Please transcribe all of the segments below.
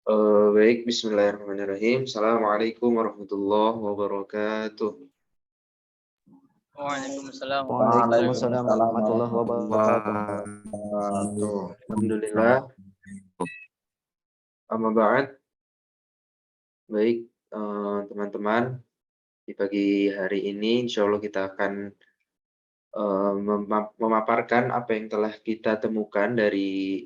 Baik, bismillahirrahmanirrahim. Assalamualaikum warahmatullahi wabarakatuh. Waalaikumsalam. Waalaikumsalam warahmatullahi wabarakatuh. Alhamdulillah. Amma ba'd. Baik, teman-teman. Di pagi hari ini, insya Allah kita akan memaparkan apa yang telah kita temukan dari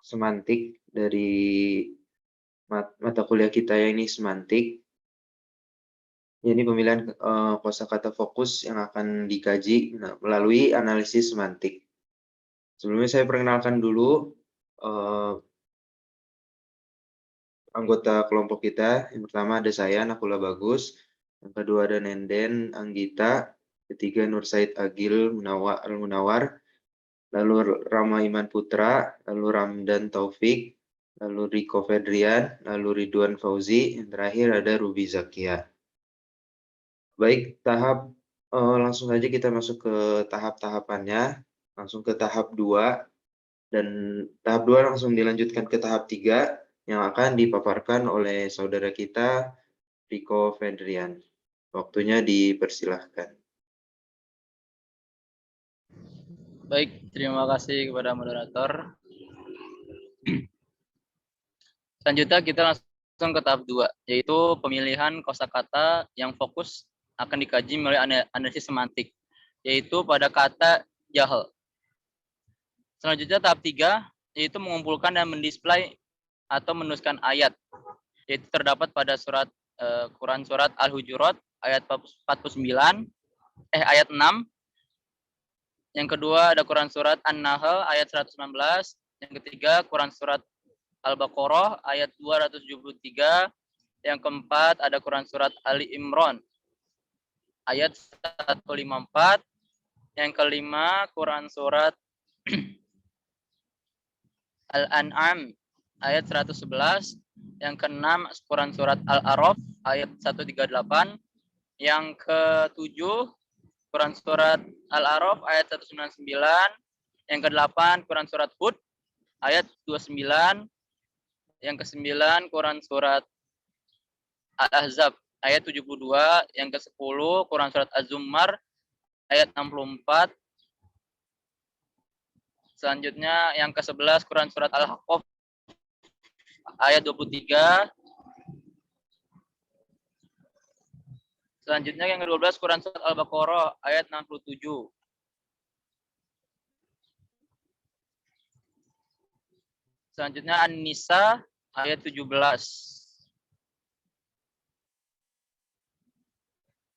semantik, dari mata kuliah kita yang ini semantik. Ini pemilihan kosakata fokus yang akan dikaji melalui analisis semantik. Sebelumnya saya perkenalkan dulu anggota kelompok kita. Yang pertama ada saya, Nakula Bagus. Yang kedua ada Nenden Anggita. Ketiga Nur Said Agil Munawar. Lalu Rama Iman Putra. Lalu Ramdan Taufik. Lalu Riko Fedrian. Lalu Ridwan Fauzi. Yang terakhir ada Ruby Zakia. Baik, langsung saja kita masuk ke tahap-tahapannya. Langsung ke tahap 2. Dan tahap 2 langsung dilanjutkan ke tahap 3 yang akan dipaparkan oleh saudara kita, Riko Fedrian. Waktunya dipersilahkan. Baik, terima kasih kepada moderator. Selanjutnya kita langsung ke tahap 2, yaitu pemilihan kosakata yang fokus akan dikaji melalui analisis semantik, yaitu pada kata jahil. Selanjutnya tahap 3, yaitu mengumpulkan dan mendisplay atau menuliskan ayat, yaitu terdapat pada Quran surat Al-Hujurat ayat 49, ayat 6. Yang kedua ada Quran surat An-Nahl ayat 119. Yang ketiga Quran surat Al-Baqarah ayat 273. Yang keempat ada Quran surat Ali Imran ayat 154. Yang kelima Quran surat Al-An'am ayat 111. Yang keenam Quran surat Al-A'raf ayat 138. Yang ketujuh Quran surat Al-A'raf ayat 199. Yang ke-8 Quran surat Hud ayat 29. Yang ke-9 Quran surat Al-Ahzab ayat 72. Yang ke-10 Quran surat Az-Zumar ayat 64. Selanjutnya yang ke-11 Quran surat Al-Haqqaf ayat 23. Selanjutnya yang ke-12 Quran surat Al-Baqarah ayat 67. Selanjutnya An-Nisa ayat 17.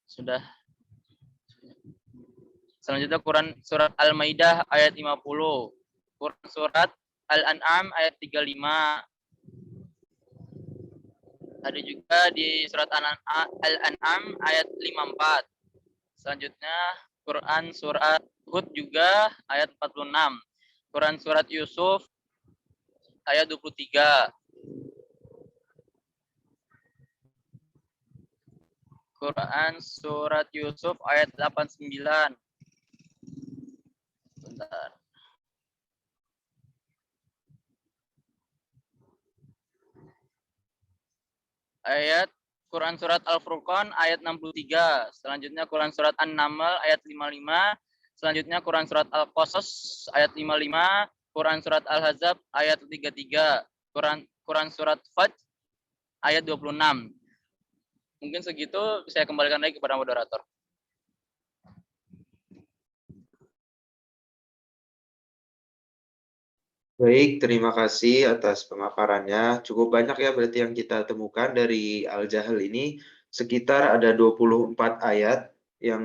Sudah. Selanjutnya Quran surat Al-Maidah ayat 50. Quran surat Al-An'am ayat 35. Ada juga di surat Al-An'am ayat 54. Selanjutnya Quran surat Hud juga ayat 46. Quran surat Yusuf ayat 23. Quran surat Yusuf ayat 89. Bentar. Ayat Quran surat Al-Furqan ayat 63. Selanjutnya Quran surat An-Naml ayat 55. Selanjutnya Quran surat Al-Qasas ayat 55. Quran surat Al-Ahzab ayat 33. Quran surat Fajr ayat 26. Mungkin segitu, saya kembalikan lagi kepada moderator. Baik, terima kasih atas pemaparannya. Cukup banyak ya berarti yang kita temukan dari Al-Jahl ini. Sekitar ada 24 ayat yang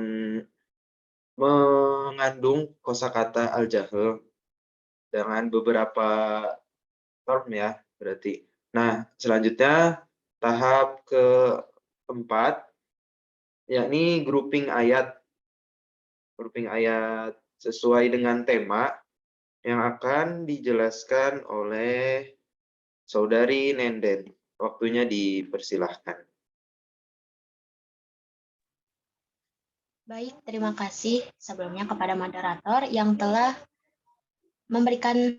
mengandung kosakata Al-Jahl dengan beberapa term ya berarti. Nah, selanjutnya tahap keempat yakni grouping ayat sesuai dengan tema yang akan dijelaskan oleh Saudari Nenden. Waktunya dipersilahkan. Baik, terima kasih sebelumnya kepada moderator yang telah memberikan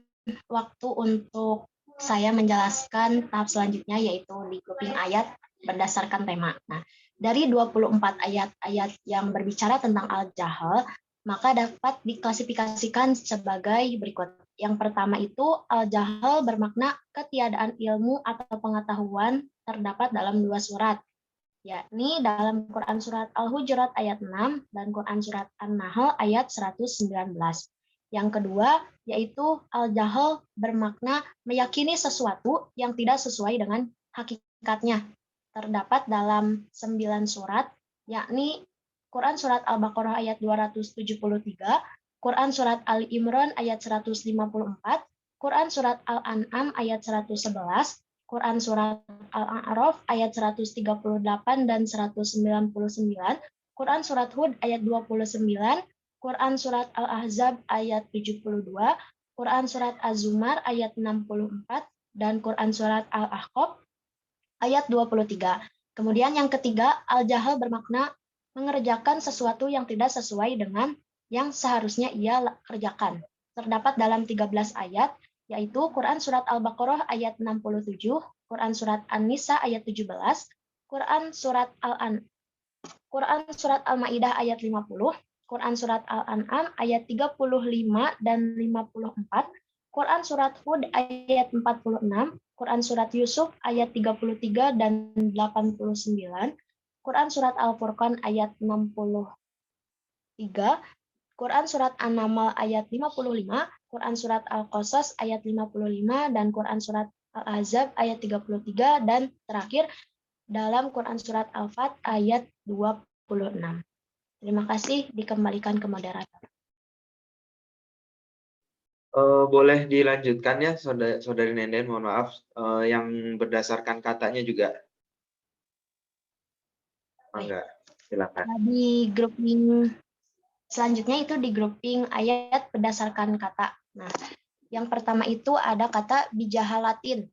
waktu untuk saya menjelaskan tahap selanjutnya, yaitu di grouping ayat berdasarkan tema. Nah, dari 24 ayat-ayat yang berbicara tentang al-jahl, maka dapat diklasifikasikan sebagai berikut. Yang pertama itu, al-jahl bermakna ketiadaan ilmu atau pengetahuan terdapat dalam 2 surat, yakni dalam Quran Surat Al-Hujurat ayat 6 dan Quran Surat An-Nahl ayat 119. Yang kedua, yaitu al-jahl bermakna meyakini sesuatu yang tidak sesuai dengan hakikatnya. Terdapat dalam 9 surat, yakni Quran Surat Al-Baqarah ayat 273, Quran Surat Ali Imran ayat 154, Quran Surat Al-An'am ayat 111, Quran Surat Al-A'raf ayat 138 dan 199, Quran Surat Hud ayat 29, Quran Surat Al-Ahzab ayat 72, Quran Surat Az-Zumar ayat 64, dan Quran Surat Al-Ahqaf ayat 23. Kemudian yang ketiga, al-jahl bermakna mengerjakan sesuatu yang tidak sesuai dengan yang seharusnya ia kerjakan. Terdapat dalam 13 ayat, yaitu Quran Surat Al-Baqarah ayat 67, Quran Surat An-Nisa ayat 17, Quran Surat Al-Maidah ayat 50, Quran Surat Al-An'am ayat 35 dan 54, Quran Surat Hud ayat 46, Quran Surat Yusuf ayat 33 dan 89, Quran Surat Al-Furqan ayat 63, Quran Surat An-Naml ayat 55, Quran Surat Al-Qasas ayat 55, dan Quran Surat Al-Ahzab ayat 33, dan terakhir dalam Quran Surat Al-Fat ayat 26. Terima kasih, dikembalikan ke moderator. Boleh dilanjutkan ya, Saudari Nenden, mohon maaf, yang berdasarkan katanya juga. Enggak, silakan. Di grouping selanjutnya itu di grouping ayat berdasarkan kata. Nah, yang pertama itu ada kata bijahalatin.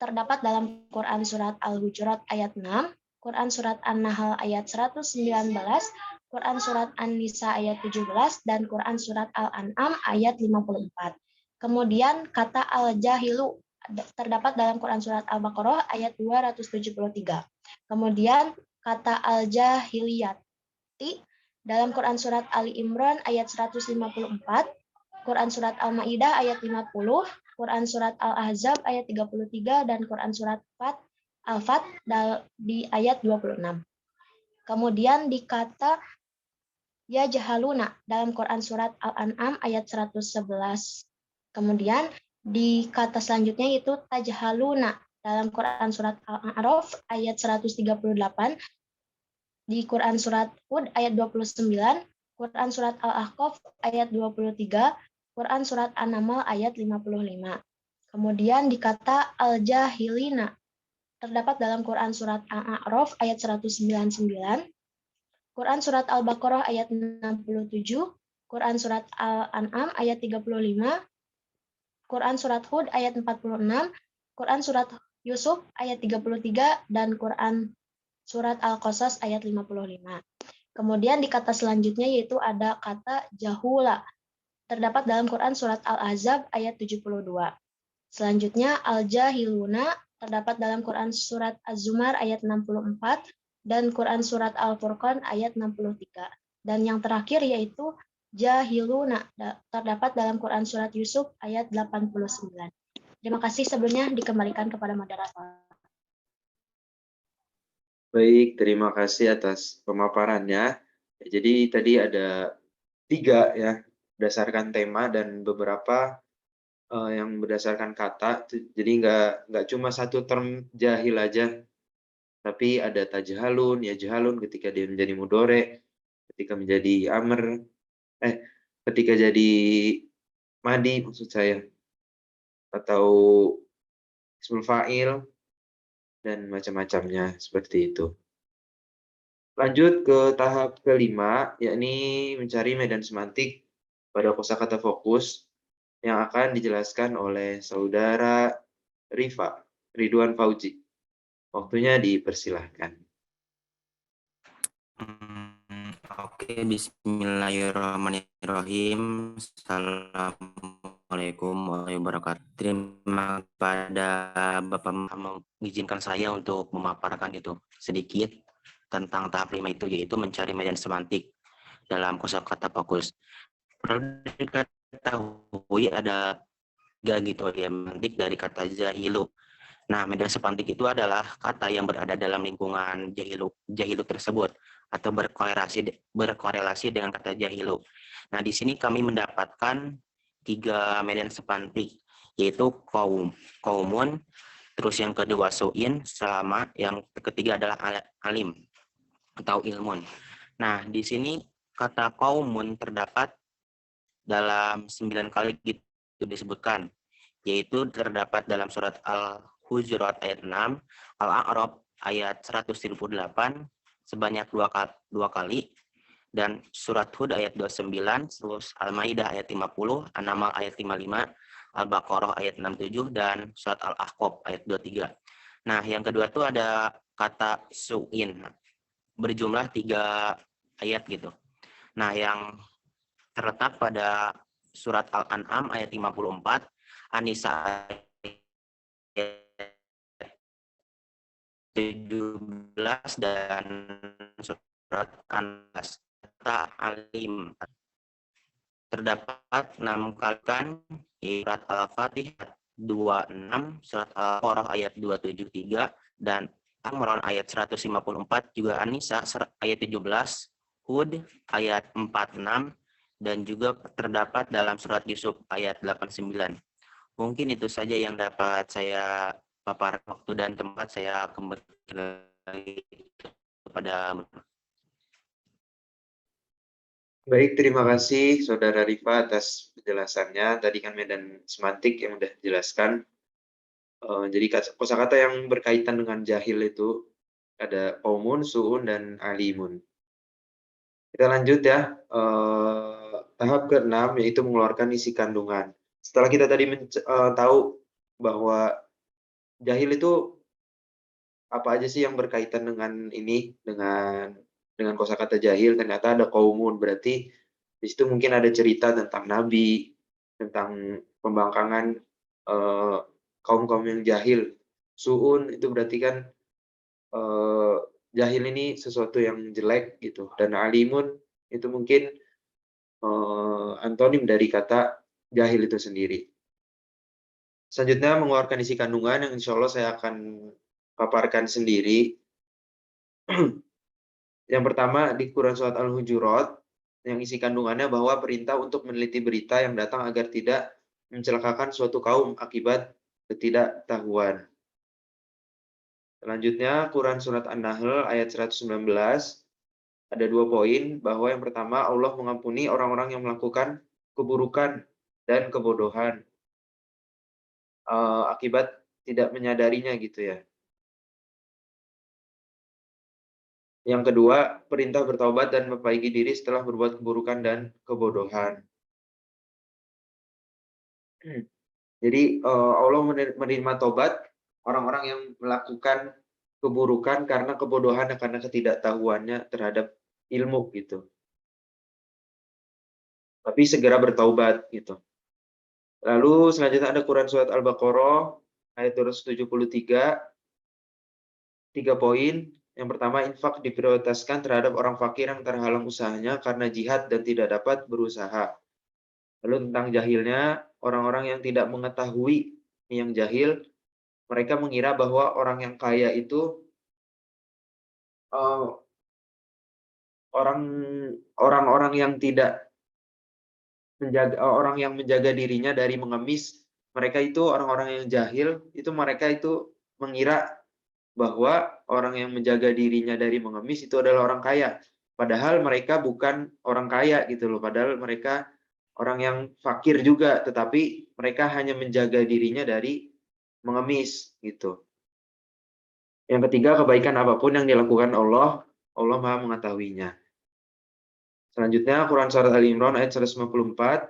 Terdapat dalam Quran Surat Al-Hujurat ayat 6, Quran Surat An-Nahl ayat 119, Quran Surat An-Nisa ayat 17, dan Quran Surat Al-An'am ayat 54. Kemudian kata al-jahilu terdapat dalam Quran Surat Al-Baqarah ayat 273. Kemudian kata al-jahiliyati dalam Quran Surat Ali Imran ayat 154, Quran Surat Al-Maidah ayat 50, Quran Surat Al-Ahzab ayat 33, dan Quran Surat Al-Fat di ayat 26. Kemudian di kata ya jahaluna dalam Quran Surat Al-An'am ayat 111. Kemudian di kata selanjutnya yaitu tajhaluna dalam Quran Surat Al-A'raf ayat 138, di Quran Surat Hud ayat 29, Quran Surat Al-Ahqaf ayat 23, Quran Surat An-Naml ayat 55. Kemudian di kata al-jahilina terdapat dalam Quran Surat Al-A'raf ayat 199, Quran Surat Al-Baqarah ayat 67, Quran Surat Al-An'am ayat 35, Quran Surat Hud ayat 46, Quran Surat Yusuf ayat 33, dan Quran Surat Al-Qasas ayat 55. Kemudian di kata selanjutnya yaitu ada kata jahula. Terdapat dalam Quran Surat Al-Ahzab ayat 72. Selanjutnya al-jahiluna terdapat dalam Quran Surat Az-Zumar ayat 64 dan Quran Surat Al-Furqan ayat 63. Dan yang terakhir yaitu jahiluna terdapat dalam Quran Surat Yusuf ayat 89. Terima kasih, sebelumnya dikembalikan kepada moderator. Baik, terima kasih atas pemaparannya. Jadi tadi ada 3 ya, berdasarkan tema dan beberapa yang berdasarkan kata. Jadi nggak cuma satu term jahil aja, tapi ada tajhalun, yajhalun ketika dia menjadi mudhore, ketika menjadi amr, ketika jadi madi maksud saya, atau ismul fa'il, dan macam-macamnya seperti itu. Lanjut ke tahap kelima, yakni mencari medan semantik pada kosakata fokus yang akan dijelaskan oleh Saudara Ridwan Fauzi. Waktunya dipersilahkan. Oke, bismillahirrahmanirrahim. Assalamualaikum Assalamualaikum warahmatullahi wabarakatuh. Terima pada Bapak mengizinkan saya untuk memaparkan itu sedikit tentang tahap 5 itu, yaitu mencari medan semantik dalam kosakata fokus. Perlu diketahui ada gitu ya semantik dari kata jahilu. Nah, medan semantik itu adalah kata yang berada dalam lingkungan jahilu tersebut atau berkorelasi dengan kata jahilu. Nah, di sini kami mendapatkan 3 medan semantik, yaitu kaumun, terus yang kedua suin, sama yang ketiga adalah alim atau ilmun. Nah, di sini kata kaumun terdapat dalam 9 kali gitu disebutkan, yaitu terdapat dalam surat Al-Hujurat ayat 6, Al-A'raf ayat 178 sebanyak 2 kali, dan surat Hud ayat 29, terus Al-Maidah ayat 50, An-Naml ayat 55, Al-Baqarah ayat 67, dan surat Al-Ahqaf ayat 23. Nah, yang kedua itu ada kata su'in, berjumlah 3 ayat gitu. Nah, yang terletak pada surat Al-An'am ayat 54, An-Nisa ayat 17, dan surat An-Nas. Kata alim terdapat 6 kali kan, surat Al-Fatihah 26, surat Al-Baqarah ayat 273, dan Imran ayat 154, juga An-Nisa ayat 17, Hud ayat 46, dan juga terdapat dalam surat Yusuf ayat 89. Mungkin itu saja yang dapat saya paparkan. Waktu dan tempat saya kembali kepada. Baik, terima kasih Saudara Rifa atas penjelasannya. Tadi kan medan semantik yang sudah dijelaskan. Jadi kosakata yang berkaitan dengan jahil itu ada kaumun, su'un, dan alimun. Kita lanjut ya. Tahap ke-6 yaitu mengeluarkan isi kandungan. Setelah kita tadi tahu bahwa jahil itu apa aja sih yang berkaitan dengan ini, dengan kosakata jahil, ternyata ada kaumun, berarti di situ mungkin ada cerita tentang nabi, tentang pembangkangan kaum-kaum yang jahil. Su'un itu berarti kan jahil ini sesuatu yang jelek gitu, dan alimun itu mungkin antonim dari kata jahil itu sendiri. Selanjutnya mengeluarkan isi kandungan yang insya Allah saya akan paparkan sendiri. Yang pertama di Quran Surat Al-Hujurat, yang isi kandungannya bahwa perintah untuk meneliti berita yang datang agar tidak mencelakakan suatu kaum akibat ketidaktahuan. Selanjutnya Quran Surat An-Nahl ayat 119, ada 2 poin, bahwa yang pertama Allah mengampuni orang-orang yang melakukan keburukan dan kebodohan akibat tidak menyadarinya gitu ya. Yang kedua, perintah bertaubat dan memperbaiki diri setelah berbuat keburukan dan kebodohan. Jadi Allah menerima tobat orang-orang yang melakukan keburukan karena kebodohan dan karena ketidaktahuannya terhadap ilmu gitu. Tapi segera bertaubat gitu. Lalu selanjutnya ada Quran Surat Al-Baqarah ayat 273, 3 poin. Yang pertama, infak diprioritaskan terhadap orang fakir yang terhalang usahanya karena jihad dan tidak dapat berusaha. Lalu tentang jahilnya, orang-orang yang tidak mengetahui yang jahil, mereka mengira bahwa orang yang kaya itu orang-orang yang tidak menjaga, orang yang menjaga dirinya dari mengemis. Mereka itu orang-orang yang jahil, itu mereka itu mengira bahwa orang yang menjaga dirinya dari mengemis itu adalah orang kaya. Padahal mereka bukan orang kaya gitu loh. Padahal mereka orang yang fakir juga, tetapi mereka hanya menjaga dirinya dari mengemis gitu. Yang ketiga, kebaikan apapun yang dilakukan Allah, Allah Maha mengetahuinya. Selanjutnya Quran Surat Ali Imran ayat 154,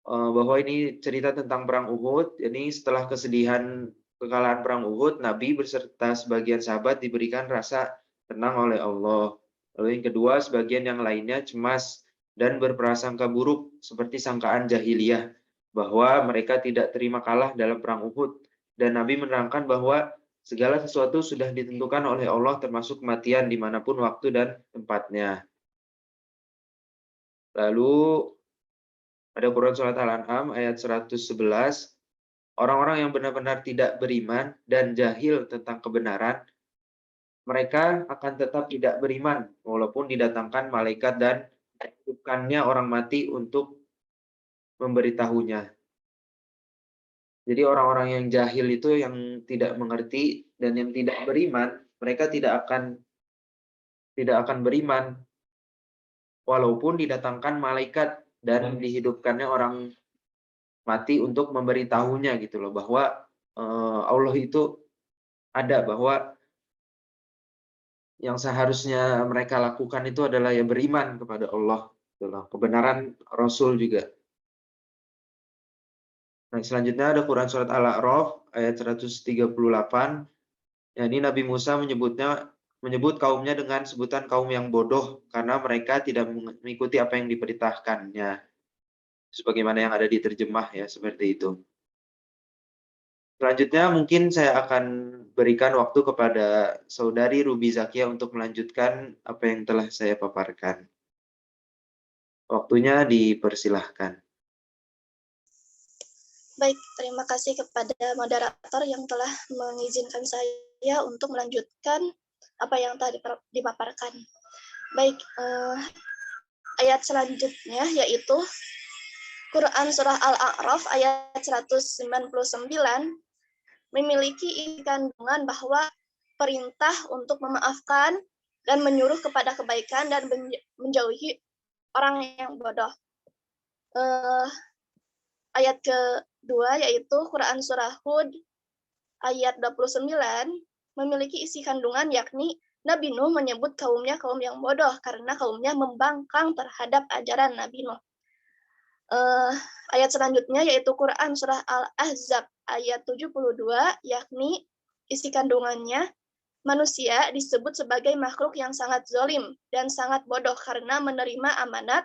bahwa ini cerita tentang perang Uhud. Ini setelah kesedihan kekalahan perang Uhud, Nabi beserta sebagian sahabat diberikan rasa tenang oleh Allah. Lalu yang kedua, sebagian yang lainnya cemas dan berprasangka buruk seperti sangkaan jahiliyah. bahwa mereka tidak terima kalah dalam perang Uhud, dan Nabi menerangkan bahwa segala sesuatu sudah ditentukan oleh Allah termasuk kematian dimanapun waktu dan tempatnya. Lalu ada Quran Surat Al-An'am ayat 111, orang-orang yang benar-benar tidak beriman dan jahil tentang kebenaran, mereka akan tetap tidak beriman walaupun didatangkan malaikat dan menghidupkannya orang mati untuk memberitahunya. Jadi orang-orang yang jahil itu yang tidak mengerti dan yang tidak beriman, mereka tidak akan beriman walaupun didatangkan malaikat dan dihidupkannya orang mati untuk memberitahunya gitu loh, bahwa Allah itu ada, bahwa yang seharusnya mereka lakukan itu adalah ya beriman kepada Allah, gitu loh. Kebenaran Rasul juga. Nah, selanjutnya ada Quran Surat Al-A'raf ayat 138. Ya, ini Nabi Musa menyebut kaumnya dengan sebutan kaum yang bodoh karena mereka tidak mengikuti apa yang diperintahkannya. Sebagaimana yang ada di terjemah ya, seperti itu. Selanjutnya mungkin saya akan berikan waktu kepada Saudari Ruby Zakia untuk melanjutkan apa yang telah saya paparkan. Waktunya dipersilahkan. Baik, terima kasih kepada moderator yang telah mengizinkan saya untuk melanjutkan apa yang tadi dipaparkan. Baik, ayat selanjutnya yaitu Quran Surah Al-A'raf ayat 199 memiliki isi kandungan bahwa perintah untuk memaafkan dan menyuruh kepada kebaikan dan menjauhi orang yang bodoh. Ayat kedua yaitu Quran Surah Hud ayat 29 memiliki isi kandungan yakni Nabi Nuh menyebut kaumnya kaum yang bodoh karena kaumnya membangkang terhadap ajaran Nabi Nuh. Ayat selanjutnya yaitu Quran Surah Al-Ahzab ayat 72 yakni isi kandungannya manusia disebut sebagai makhluk yang sangat zalim dan sangat bodoh karena menerima amanat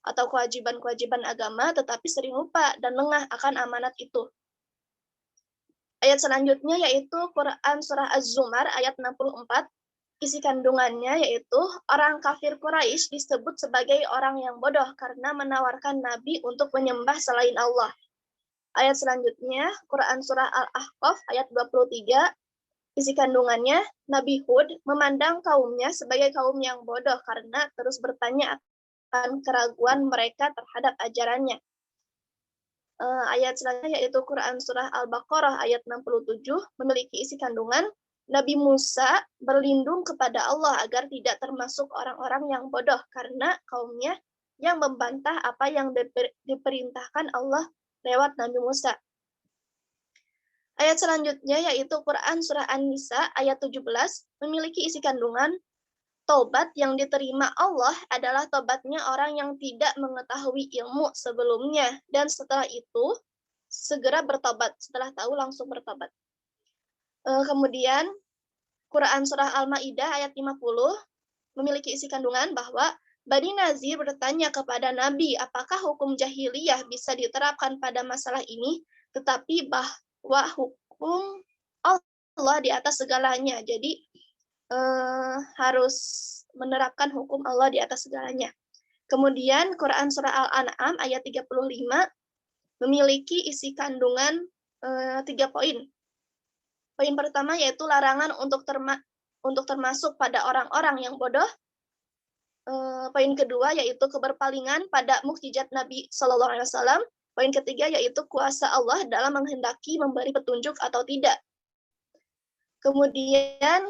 atau kewajiban-kewajiban agama tetapi sering lupa dan lengah akan amanat itu. Ayat selanjutnya yaitu Quran Surah Az-Zumar ayat 64. Isi kandungannya yaitu orang kafir Quraisy disebut sebagai orang yang bodoh karena menawarkan Nabi untuk menyembah selain Allah. Ayat selanjutnya Quran Surah Al-Ahqaf ayat 23. Isi kandungannya Nabi Hud memandang kaumnya sebagai kaum yang bodoh karena terus bertanya akan keraguan mereka terhadap ajarannya. Ayat selanjutnya yaitu Quran Surah Al-Baqarah ayat 67 memiliki isi kandungan Nabi Musa berlindung kepada Allah agar tidak termasuk orang-orang yang bodoh karena kaumnya yang membantah apa yang diperintahkan Allah lewat Nabi Musa. Ayat selanjutnya yaitu Quran Surah An-Nisa ayat 17 memiliki isi kandungan Taubat yang diterima Allah adalah taubatnya orang yang tidak mengetahui ilmu sebelumnya dan setelah itu segera bertobat. Setelah tahu langsung bertobat. Kemudian Quran Surah Al-Ma'idah ayat 50 memiliki isi kandungan bahwa Bani Nazir bertanya kepada Nabi apakah hukum jahiliyah bisa diterapkan pada masalah ini, tetapi bahwa hukum Allah di atas segalanya. Jadi harus menerapkan hukum Allah di atas segalanya. Kemudian Quran Surah Al-An'am ayat 35 memiliki isi kandungan 3 poin. Poin pertama yaitu larangan untuk termasuk pada orang-orang yang bodoh. Poin kedua yaitu keberpalingan pada mukjizat Nabi Shallallahu Alaihi Wasallam. Poin ketiga yaitu kuasa Allah dalam menghendaki memberi petunjuk atau tidak. Kemudian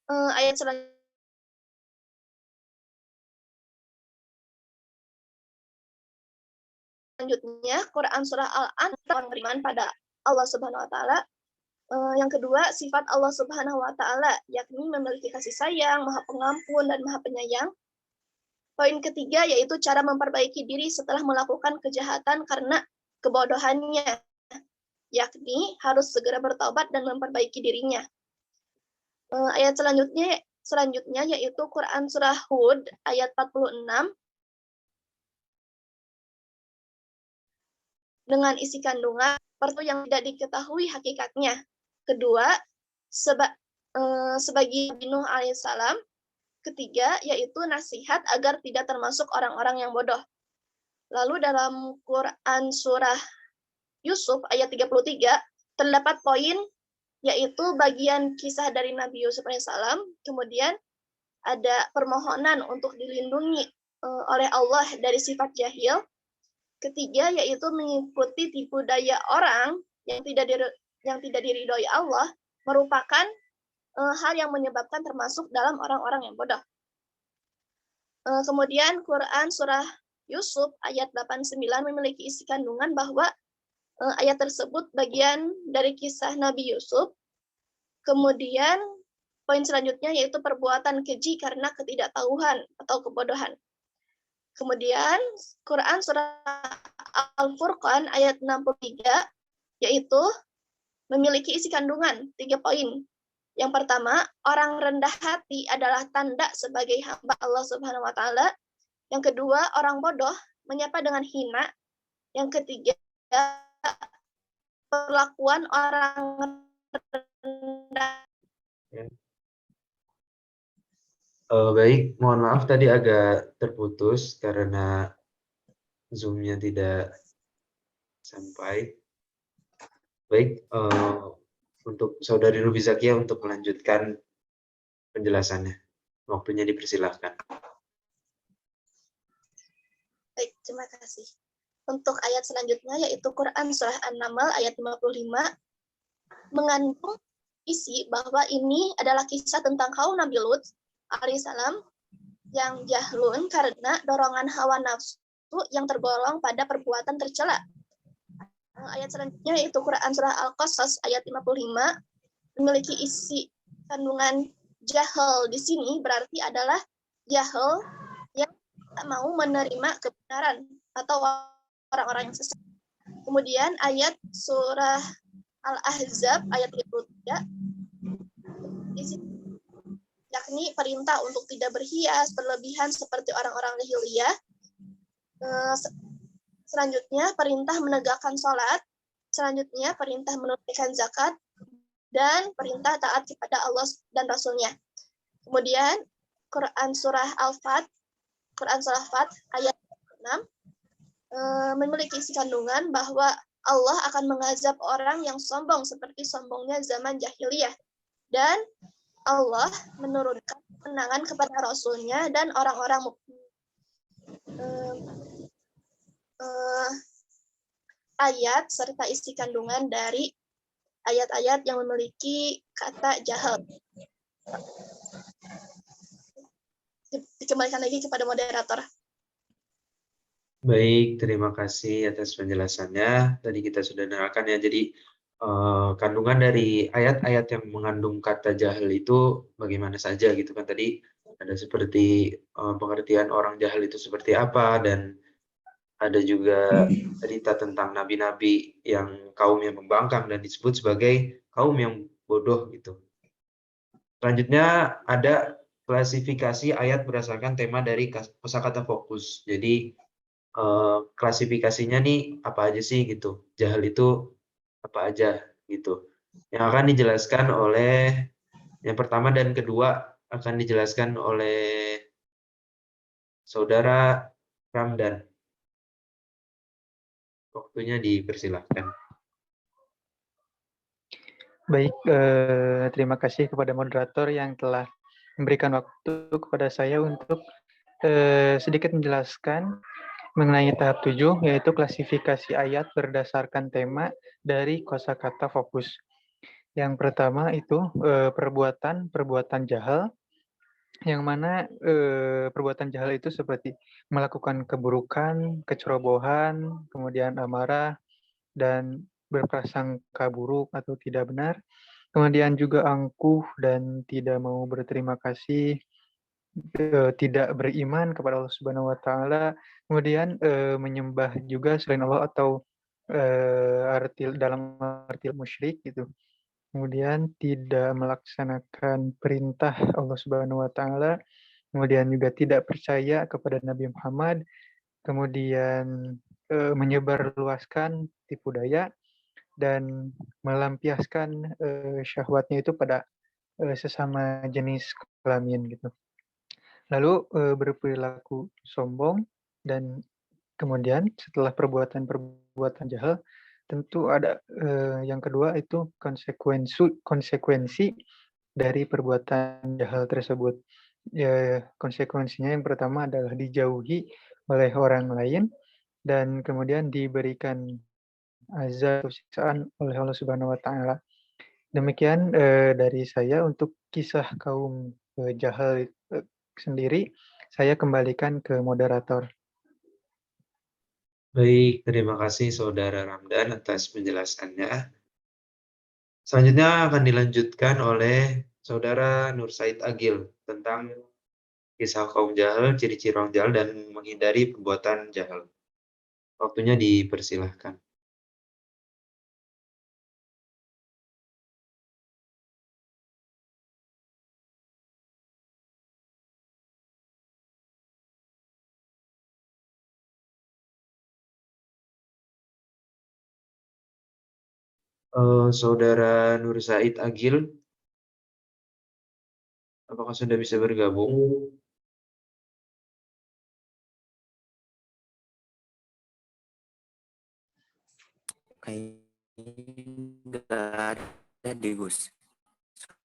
ayat selanjutnya Quran Surah Al-An'am beriman pada Allah Subhanahu Wa Taala. Yang kedua sifat Allah Subhanahu Wa Taala yakni memiliki kasih sayang, maha pengampun dan maha penyayang. Poin ketiga yaitu cara memperbaiki diri setelah melakukan kejahatan karena kebodohannya, yakni harus segera bertobat dan memperbaiki dirinya. Ayat selanjutnya yaitu Quran Surah Hud ayat 46 dengan isi kandungan perlu yang tidak diketahui hakikatnya. Kedua, sebagai Nabi Nuh alaihissalam. Ketiga, yaitu nasihat agar tidak termasuk orang-orang yang bodoh. Lalu dalam Quran surah Yusuf ayat 33 terdapat poin yaitu bagian kisah dari Nabi Yusuf alaihissalam, kemudian ada permohonan untuk dilindungi oleh Allah dari sifat jahil. Ketiga, yaitu mengikuti tipu daya orang yang tidak diridhoi Allah merupakan hal yang menyebabkan termasuk dalam orang-orang yang bodoh. Kemudian Quran surah Yusuf ayat 89 memiliki isi kandungan bahwa ayat tersebut bagian dari kisah Nabi Yusuf. Kemudian poin selanjutnya yaitu perbuatan keji karena ketidaktahuan atau kebodohan. Kemudian Quran surah Al-Furqan ayat 63 yaitu memiliki isi kandungan 3 poin. Yang pertama, orang rendah hati adalah tanda sebagai hamba Allah Subhanahu wa taala. Yang kedua, orang bodoh menyapa dengan hina. Yang ketiga, perlakuan orang rendah. Baik, mohon maaf tadi agak terputus karena Zoom-nya tidak sampai. Baik, untuk Saudari Ruby Zakia untuk melanjutkan penjelasannya. Waktunya dipersilahkan. Baik, terima kasih. Untuk ayat selanjutnya yaitu Quran surah An-Naml ayat 55 mengandung isi bahwa ini adalah kisah tentang kaum Nabi Lut alaihissalam yang jahlun karena dorongan hawa nafsu yang tergolong pada perbuatan tercela. Ayat selanjutnya yaitu Quran surah Al-Qasas ayat 55 memiliki isi kandungan jahil di sini berarti adalah jahil yang tak mau menerima kebenaran atau orang-orang yang sesat. Kemudian ayat surah Al-Ahzab ayat 33 yakni perintah untuk tidak berhias berlebihan seperti orang-orang jahiliyah. Selanjutnya perintah menegakkan sholat, selanjutnya perintah menunaikan zakat, dan perintah taat kepada Allah dan Rasul-Nya. Kemudian Quran surah Al-Fat ayat 6 memiliki isi kandungan bahwa Allah akan mengazab orang yang sombong seperti sombongnya zaman jahiliyah, dan Allah menurunkan kemenangan kepada Rasul-Nya dan orang-orang mukmin. Ayat serta isi kandungan dari ayat-ayat yang memiliki kata jahil. Dikembalikan lagi kepada moderator. Baik, terima kasih atas penjelasannya. Tadi kita sudah dengarkan ya, jadi kandungan dari ayat-ayat yang mengandung kata jahil itu bagaimana saja gitu kan. Tadi ada seperti pengertian orang jahil itu seperti apa, dan ada juga cerita tentang nabi-nabi yang kaum yang membangkang dan disebut sebagai kaum yang bodoh gitu. Selanjutnya ada klasifikasi ayat berdasarkan tema dari kosakata fokus. Jadi klasifikasinya nih apa aja sih gitu. Jahil itu apa aja gitu. Yang akan dijelaskan oleh yang pertama dan kedua akan dijelaskan oleh Saudara Ramdan. Waktunya dipersilahkan. Baik, terima kasih kepada moderator yang telah memberikan waktu kepada saya untuk sedikit menjelaskan mengenai tahap 7, yaitu klasifikasi ayat berdasarkan tema dari kosakata fokus. Yang pertama itu perbuatan jahil, yang mana perbuatan jahil itu seperti melakukan keburukan, kecerobohan, kemudian amarah, dan berprasangka buruk atau tidak benar, kemudian juga angkuh dan tidak mau berterima kasih, tidak beriman kepada Allah Subhanahu wa taala, kemudian menyembah juga selain Allah atau dalam arti musyrik gitu. Kemudian tidak melaksanakan perintah Allah Subhanahu wa taala, kemudian juga tidak percaya kepada Nabi Muhammad, kemudian menyebarluaskan tipu daya dan melampiaskan syahwatnya itu pada sesama jenis kelamin gitu. Lalu berperilaku sombong dan kemudian setelah perbuatan jahil tentu ada yang kedua itu konsekuensi dari perbuatan jahil tersebut. Konsekuensinya yang pertama adalah dijauhi oleh orang lain dan kemudian diberikan azab atau siksaan oleh Allah Subhanahu wa taala. Demikian dari saya untuk kisah kaum jahil sendiri, saya kembalikan ke moderator. Baik, terima kasih Saudara Ramdan atas penjelasannya. Selanjutnya akan dilanjutkan oleh Saudara Nur Said Agil tentang kisah kaum jahil, ciri-ciri orang jahil, dan menghindari perbuatan jahil. Waktunya dipersilahkan. Saudara Nur Said Agil, apakah sudah bisa bergabung? Kayaknya nggak ada deh, Gus.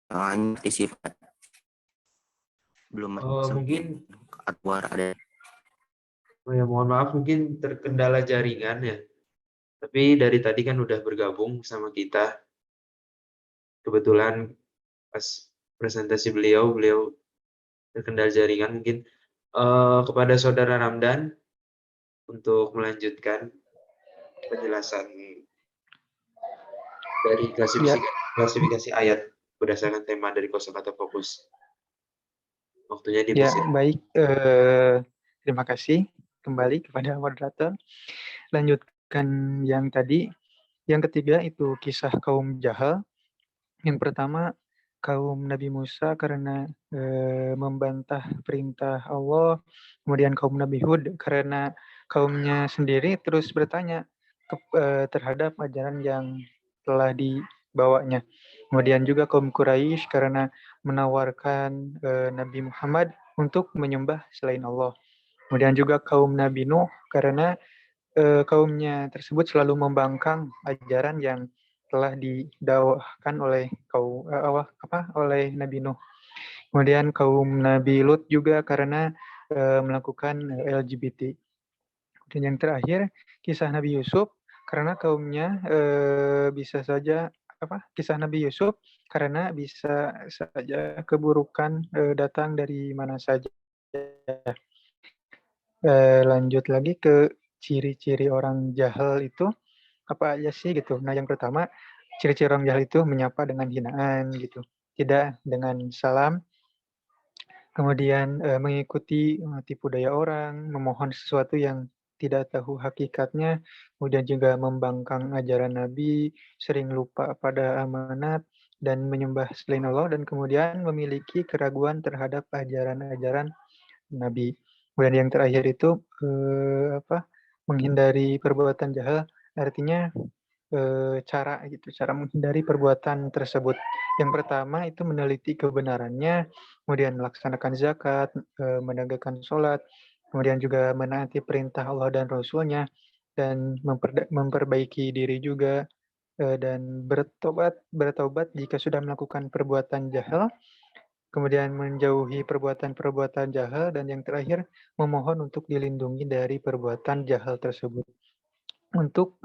Soalnya partisipan belum Mungkin, keluar ada. ya mohon maaf, mungkin terkendala jaringan ya. Tapi dari tadi kan udah bergabung sama kita. Kebetulan pas presentasi beliau terkendala jaringan. Mungkin kepada Saudara Ramdan untuk melanjutkan penjelasan dari klasifikasi ayat berdasarkan tema dari kosakata fokus. Waktunya Ya, dipersilakan. baik. Terima kasih kembali kepada moderator. Lanjutkan yang tadi. Yang ketiga itu kisah kaum jahil. Yang pertama, kaum Nabi Musa karena membantah perintah Allah. Kemudian kaum Nabi Hud karena kaumnya sendiri terus bertanya terhadap ajaran yang telah dibawanya. Kemudian juga kaum Quraisy karena menawarkan Nabi Muhammad untuk menyembah selain Allah. Kemudian juga kaum Nabi Nuh karena kaumnya tersebut selalu membangkang ajaran yang telah didakwahkan oleh oleh Nabi Nuh. Kemudian kaum Nabi Lut juga karena melakukan LGBT. Dan yang terakhir kisah Nabi Yusuf karena kaumnya bisa saja kisah Nabi Yusuf karena bisa saja keburukan datang dari mana saja. Lanjut lagi ke ciri-ciri orang jahil itu apa aja sih gitu. Nah, yang pertama ciri-ciri orang jahil itu menyapa dengan hinaan gitu, tidak dengan salam. Kemudian mengikuti tipu daya orang, memohon sesuatu yang tidak tahu hakikatnya, kemudian juga membangkang ajaran Nabi, sering lupa pada amanat, dan menyembah selain Allah, dan kemudian memiliki keraguan terhadap ajaran-ajaran Nabi. Kemudian yang terakhir itu menghindari perbuatan jahil, artinya cara menghindari perbuatan tersebut. Yang pertama itu meneliti kebenarannya, kemudian melaksanakan zakat, menegakkan sholat, kemudian juga menaati perintah Allah dan Rasul-Nya, dan memperbaiki diri juga, dan bertobat jika sudah melakukan perbuatan jahil, kemudian menjauhi perbuatan-perbuatan jahil, dan yang terakhir memohon untuk dilindungi dari perbuatan jahil tersebut. Untuk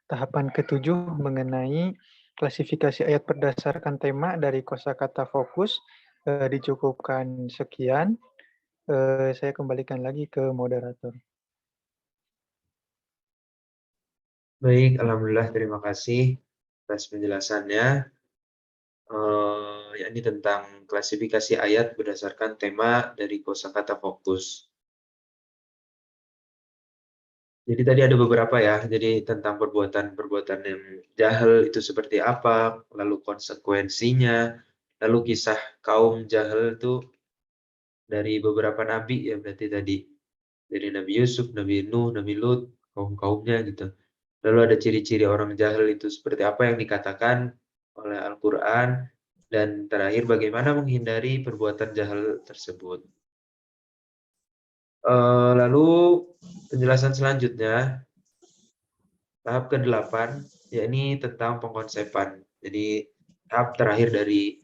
tahapan ketujuh mengenai klasifikasi ayat berdasarkan tema dari kosakata fokus dicukupkan sekian. Saya kembalikan lagi ke moderator. Baik, alhamdulillah, terima kasih atas penjelasannya. Yakni tentang klasifikasi ayat berdasarkan tema dari kosakata fokus. Jadi tadi ada beberapa ya, jadi tentang perbuatan-perbuatan yang jahil itu seperti apa, lalu konsekuensinya, lalu kisah kaum jahil itu dari beberapa nabi ya berarti tadi. Dari Nabi Yusuf, Nabi Nuh, Nabi Lut, kaum-kaumnya gitu. Lalu ada ciri-ciri orang jahil itu seperti apa yang dikatakan oleh Al-Quran, dan terakhir bagaimana menghindari perbuatan jahil tersebut. Lalu penjelasan selanjutnya, tahap ke-8, yakni tentang pengkonsepan. Jadi tahap terakhir dari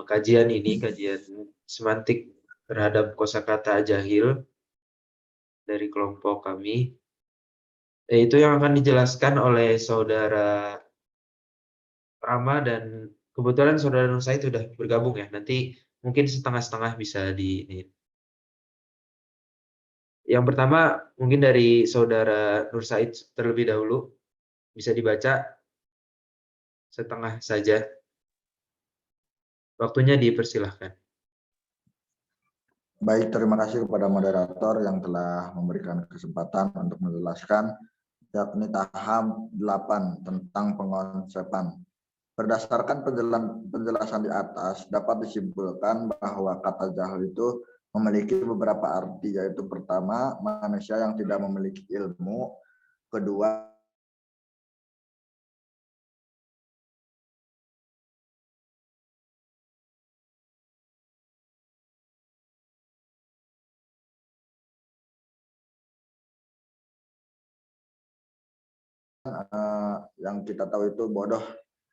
kajian ini, kajian semantik terhadap kosakata jahil dari kelompok kami, yaitu yang akan dijelaskan oleh saudara Rama, dan kebetulan saudara Nur Said sudah bergabung ya. Nanti mungkin setengah-setengah bisa di. Yang pertama mungkin dari saudara Nur Said terlebih dahulu, bisa dibaca setengah saja. Waktunya dipersilahkan. Baik, terima kasih kepada moderator yang telah memberikan kesempatan untuk menjelaskan yakni tahap 8 tentang pengonsepan. Berdasarkan penjelasan di atas, dapat disimpulkan bahwa kata jahil itu memiliki beberapa arti, yaitu pertama, manusia yang tidak memiliki ilmu, kedua, yang kita tahu itu bodoh,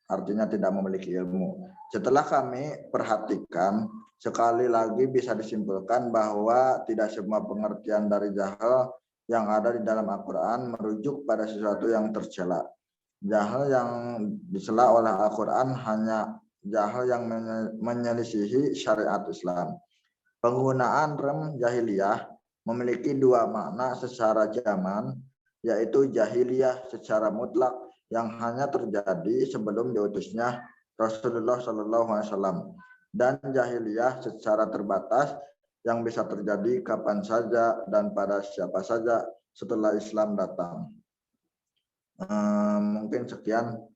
artinya tidak memiliki ilmu. Setelah kami perhatikan, sekali lagi bisa disimpulkan bahwa tidak semua pengertian dari jahil yang ada di dalam Al-Quran merujuk pada sesuatu yang tercela. Jahil yang dicela oleh Al-Quran hanya jahil yang menyelisihi syariat Islam. Penggunaan rem jahiliyah memiliki dua makna secara zaman, yaitu jahiliyah secara mutlak yang hanya terjadi sebelum diutusnya Rasulullah SAW, dan jahiliyah secara terbatas yang bisa terjadi kapan saja dan pada siapa saja setelah Islam datang. Mungkin sekian.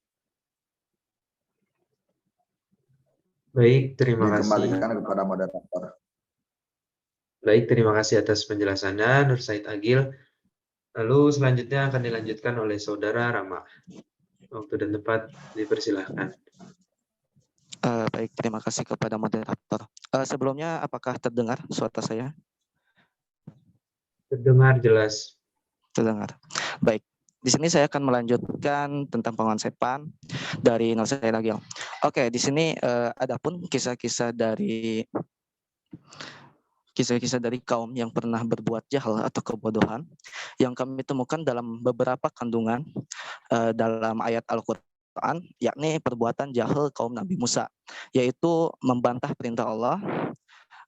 Baik, terima kasih. Dikembalikan kepada moderator. Baik, terima kasih atas penjelasannya Nur Said Agil. Lalu selanjutnya akan dilanjutkan oleh saudara Rama. Waktu dan tempat dipersilahkan. Baik, terima kasih kepada moderator. Sebelumnya, apakah terdengar suara saya? Terdengar jelas. Terdengar. Baik, di sini saya akan melanjutkan tentang pengonsepan dari Nur Said Agil. Oke, di sini adapun kisah-kisah dari kaum yang pernah berbuat jahil atau kebodohan yang kami temukan dalam beberapa kandungan dalam ayat Al-Quran, yakni perbuatan jahil kaum Nabi Musa, yaitu membantah perintah Allah.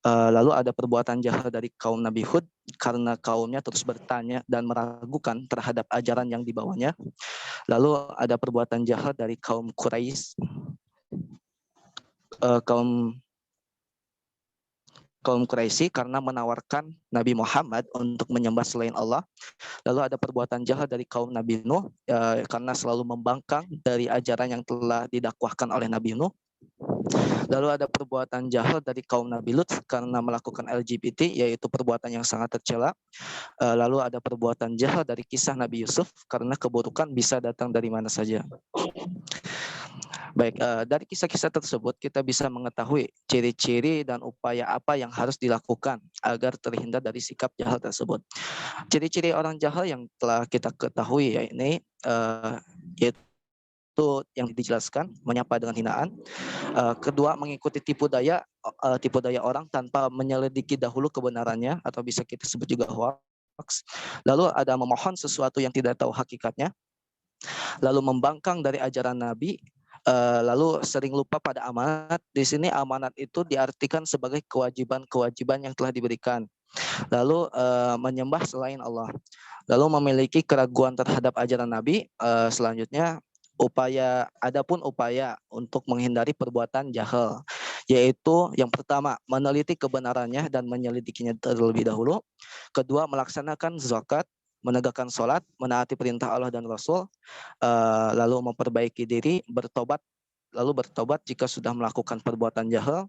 Lalu ada perbuatan jahil dari kaum Nabi Hud karena kaumnya terus bertanya dan meragukan terhadap ajaran yang dibawanya. Lalu ada perbuatan jahil dari kaum Quraisy, kaum Quraisy karena menawarkan Nabi Muhammad untuk menyembah selain Allah. Lalu ada perbuatan jahat dari kaum Nabi Nuh karena selalu membangkang dari ajaran yang telah didakwahkan oleh Nabi Nuh. Lalu ada perbuatan jahat dari kaum Nabi Lut karena melakukan LGBT, yaitu perbuatan yang sangat tercela. Lalu ada perbuatan jahat dari kisah Nabi Yusuf karena keburukan bisa datang dari mana saja. Baik, dari kisah-kisah tersebut kita bisa mengetahui ciri-ciri dan upaya apa yang harus dilakukan agar terhindar dari sikap jahil tersebut. Ciri-ciri orang jahil yang telah kita ketahui yaitu yang dijelaskan, menyapa dengan hinaan. Kedua, mengikuti tipu daya orang tanpa menyelidiki dahulu kebenarannya, atau bisa kita sebut juga hoax. Lalu ada memohon sesuatu yang tidak tahu hakikatnya. Lalu membangkang dari ajaran Nabi. Lalu sering lupa pada amanat. Di sini amanat itu diartikan sebagai kewajiban-kewajiban yang telah diberikan. Lalu menyembah selain Allah. Lalu memiliki keraguan terhadap ajaran Nabi. Selanjutnya adapun upaya untuk menghindari perbuatan jahil, yaitu yang pertama meneliti kebenarannya dan menyelidikinya terlebih dahulu. Kedua, melaksanakan zakat, menegakkan sholat, menaati perintah Allah dan Rasul, lalu memperbaiki diri, bertobat lalu bertobat jika sudah melakukan perbuatan jahat,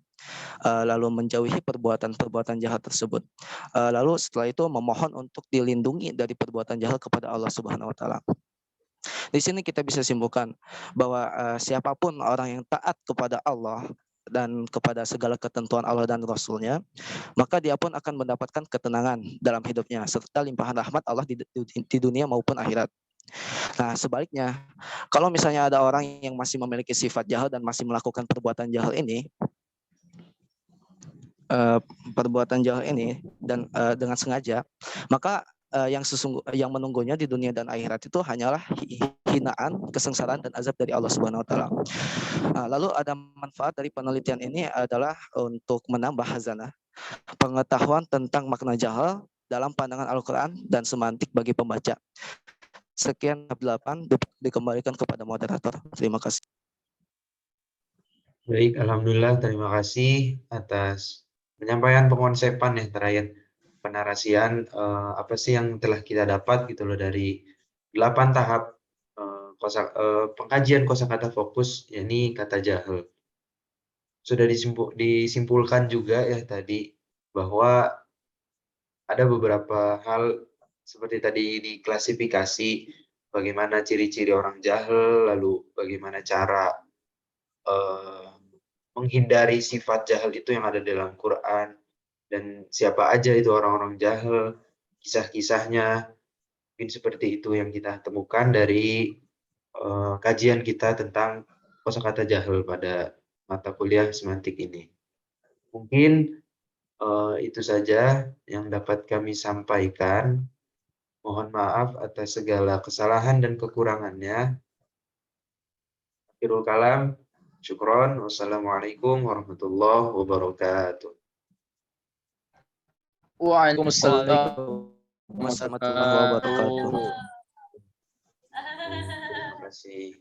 lalu menjauhi perbuatan-perbuatan jahat tersebut. Lalu setelah itu memohon untuk dilindungi dari perbuatan jahat kepada Allah Subhanahu wa taala. Di sini kita bisa simpulkan bahwa siapapun orang yang taat kepada Allah dan kepada segala ketentuan Allah dan Rasul-Nya, maka dia pun akan mendapatkan ketenangan dalam hidupnya serta limpahan rahmat Allah di dunia maupun akhirat. Nah, sebaliknya, kalau misalnya ada orang yang masih memiliki sifat jahat dan masih melakukan perbuatan jahat ini, dan dengan sengaja, maka yang menunggunya di dunia dan akhirat itu hanyalah hinaan, kesengsaraan dan azab dari Allah Subhanahu wa taala. Lalu ada manfaat dari penelitian ini adalah untuk menambah hazanah, pengetahuan tentang makna jahal dalam pandangan Al-Qur'an dan semantik bagi pembaca. Sekian bab 8 dikembalikan kepada moderator. Terima kasih. Baik, alhamdulillah, terima kasih atas penyampaian pengonsepan yang terakhir, penarasian apa sih yang telah kita dapat gitu loh dari 8 tahap pengkajian kosakata fokus, yakni kata jahil. Sudah disimpulkan juga ya tadi bahwa ada beberapa hal seperti tadi diklasifikasi bagaimana ciri-ciri orang jahil, lalu bagaimana cara menghindari sifat jahil itu yang ada dalam Quran, dan siapa aja itu orang-orang jahil, kisah-kisahnya, mungkin seperti itu yang kita temukan dari kajian kita tentang kosakata jahil pada mata kuliah semantik ini. Mungkin itu saja yang dapat kami sampaikan. Mohon maaf atas segala kesalahan dan kekurangannya. Akhirul kalam, syukron. Wassalamualaikum warahmatullahi wabarakatuh. Waalaikumsalam Warahmatullahi wabarakatuh. Terima kasih.